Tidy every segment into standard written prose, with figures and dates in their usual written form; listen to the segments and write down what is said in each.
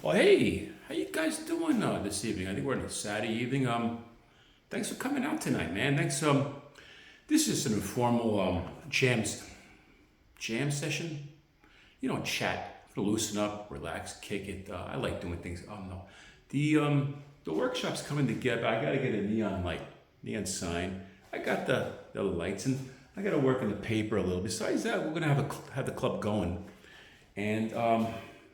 Well, hey, how you guys doing this evening? I think we're on a Saturday evening. Thanks for coming out tonight, man. Thanks. This is an informal jam session. Chat, loosen up, relax, kick it. I like doing things. No, the workshop's coming together. I got to get a neon light, neon sign. I got the lights, and I got to work on the paper a little. Besides that, we're gonna have the club going. And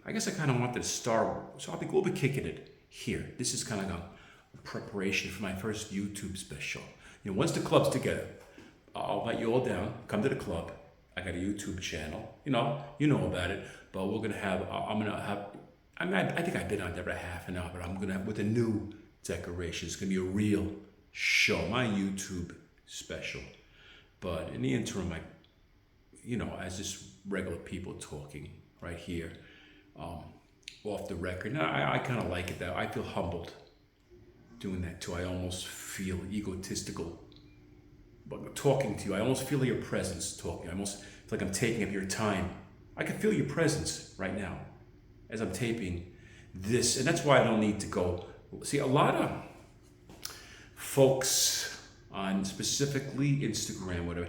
I guess I kind of wanted to start, so we'll be kicking it here. This is kind of like a preparation for my first YouTube special. Once the club's together, I'll invite you all down. Come to the club. I got a YouTube channel. You know about it. But we're gonna have. I'm gonna have. I think I've been on there about half an hour, but I'm gonna have with a new decoration. It's gonna be a real show, my YouTube special. But in the interim, as just regular people talking right here, off the record. Now, I kind of like it that I feel humbled doing that too. I almost feel egotistical, but talking to you, I almost feel your presence talking. I almost feel like I'm taking up your time. I can feel your presence right now as I'm taping this, and that's why I don't need to go. See, a lot of folks on specifically Instagram, whatever,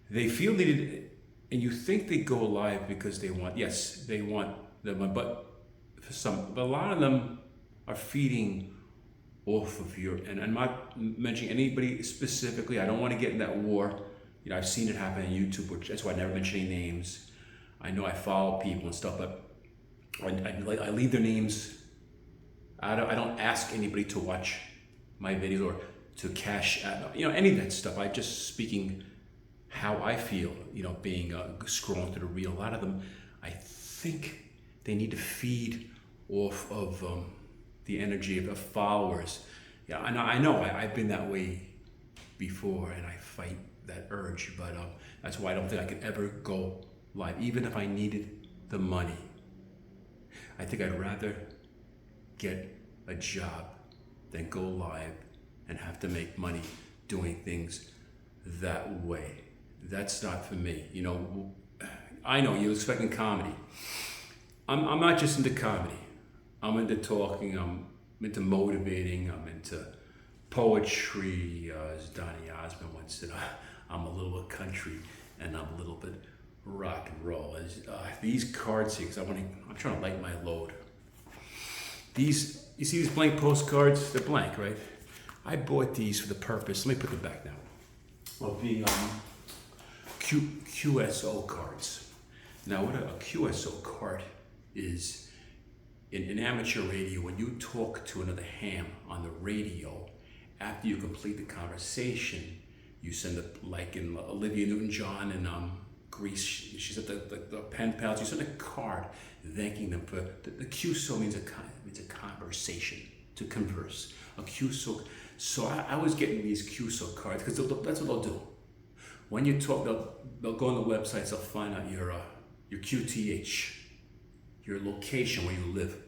they feel needed, and you think they go live because they want, yes, they want them, but a lot of them are feeding off of your, and I'm not mentioning anybody specifically. I don't want to get in that war. I've seen it happen on YouTube, which that's why I never mention any names. I know I follow people and stuff, but I leave their names. I don't ask anybody to watch my videos or to cash out, any of that stuff. I'm just speaking how I feel, being scrolling through the reel. A lot of them, I think they need to feed off of the energy of the followers. Yeah, I know. I've been that way before, and I fight that urge. But that's why I don't think I could ever go live, even if I needed the money. I think I'd rather get a job than go live and have to make money doing things that way. That's not for me. I know you're expecting comedy. I'm not just into comedy. I'm into talking. I'm into motivating. I'm into poetry. As Donny Osmond once said, I'm a little bit country and I'm a little bit rock and roll. These cards here, because I'm trying to lighten my load. You see these blank postcards? They're blank, right? I bought these for the purpose. Let me put them back now. Of being QSO cards. Now, what a QSO card is in amateur radio, when you talk to another ham on the radio, after you complete the conversation, you send like in Olivia Newton-John and Greece, she's at the pen pals, you send a card thanking them for the QSO means a conversation, to converse. A QSO. So I was getting these QSO cards because that's what they'll do. When you talk, they'll go on the websites, they'll find out your QTH, your location where you live,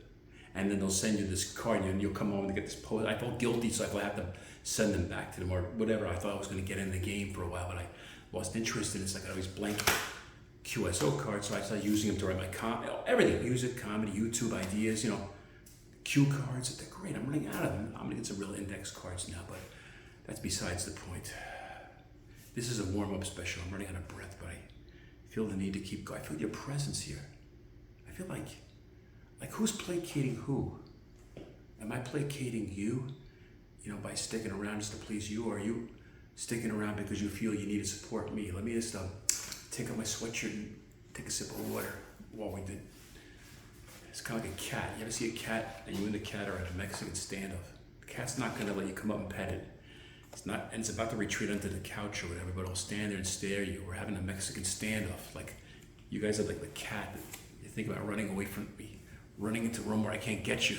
and then they'll send you this card, and you'll come home and get this post. I felt guilty, so I thought I have to send them back to them or whatever. I thought I was going to get in the game for a while, but I lost interest in it. It's like I always blank QSO cards, so I started using them to write my everything, music, comedy, YouTube ideas, cue cards. They're great. I'm running out of them. I'm going to get some real index cards now, but that's besides the point. This is a warm-up special. I'm running out of breath, but I feel the need to keep going. I feel your presence here. I feel like who's placating who? Am I placating you, by sticking around just to please you, or are you sticking around because you feel you need to support me? Let me just take off my sweatshirt and take a sip of water while we did. It's kind of like a cat. You ever see a cat and you and the cat are at a Mexican standoff? The cat's not going to let you come up and pet it. It's not, and it's about to retreat onto the couch or whatever, but it'll stand there and stare at you. We're having a Mexican standoff. Like, you guys are like the cat that you think about running away from me, running into a room where I can't get you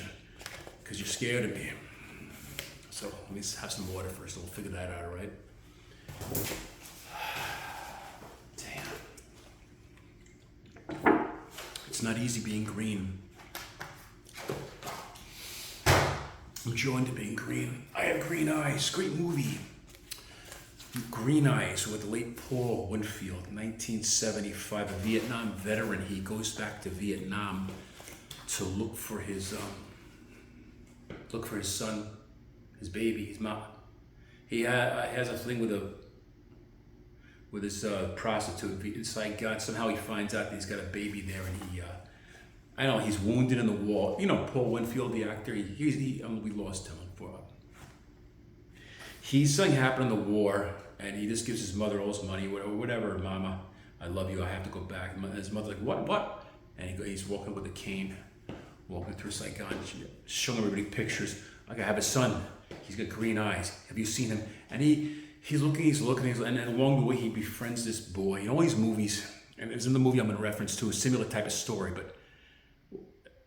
because you're scared of me. So let me have some water first, and we'll figure that out, all right? Damn. It's not easy being green. I'm joined to being green. I have green eyes. Great movie. Green Eyes with the late Paul Winfield, 1975, a Vietnam veteran. He goes back to Vietnam to look for his son, his baby, his mom. He has a thing with this prostitute. It's like God, somehow he finds out that he's got a baby there, and I don't know, he's wounded in the war. You know, Paul Winfield, the actor, we lost him. He's something happened in the war, and he just gives his mother all his money, whatever, Mama, I love you, I have to go back. And his mother's like, what? And he's walking with a cane, walking through Saigon, showing everybody pictures. Like, I have a son, he's got green eyes, have you seen him? And he's looking, and then along the way he befriends this boy. In all these movies, and it's in the movie I'm in reference to, a similar type of story, but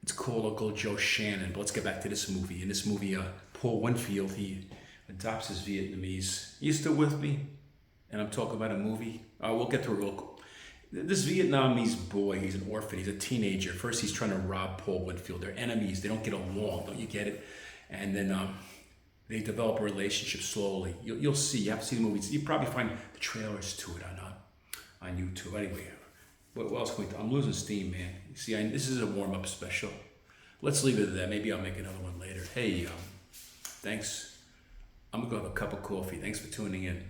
it's called Uncle Joe Shannon. But let's get back to this movie. In this movie, Paul Winfield, he adopts his Vietnamese. You still with me? And I'm talking about a movie. We'll get to it real quick. This Vietnamese boy, he's an orphan, he's a teenager. First he's trying to rob Paul Winfield. They're enemies, they don't get along, don't you get it? And then they develop a relationship slowly. You'll see, you have to see the movies. You'll probably find the trailers to it on YouTube. Anyway, what else can we do? I'm losing steam, man. You see, this is a warm-up special. Let's leave it at that. Maybe I'll make another one later. Hey, thanks. I'm gonna go have a cup of coffee. Thanks for tuning in.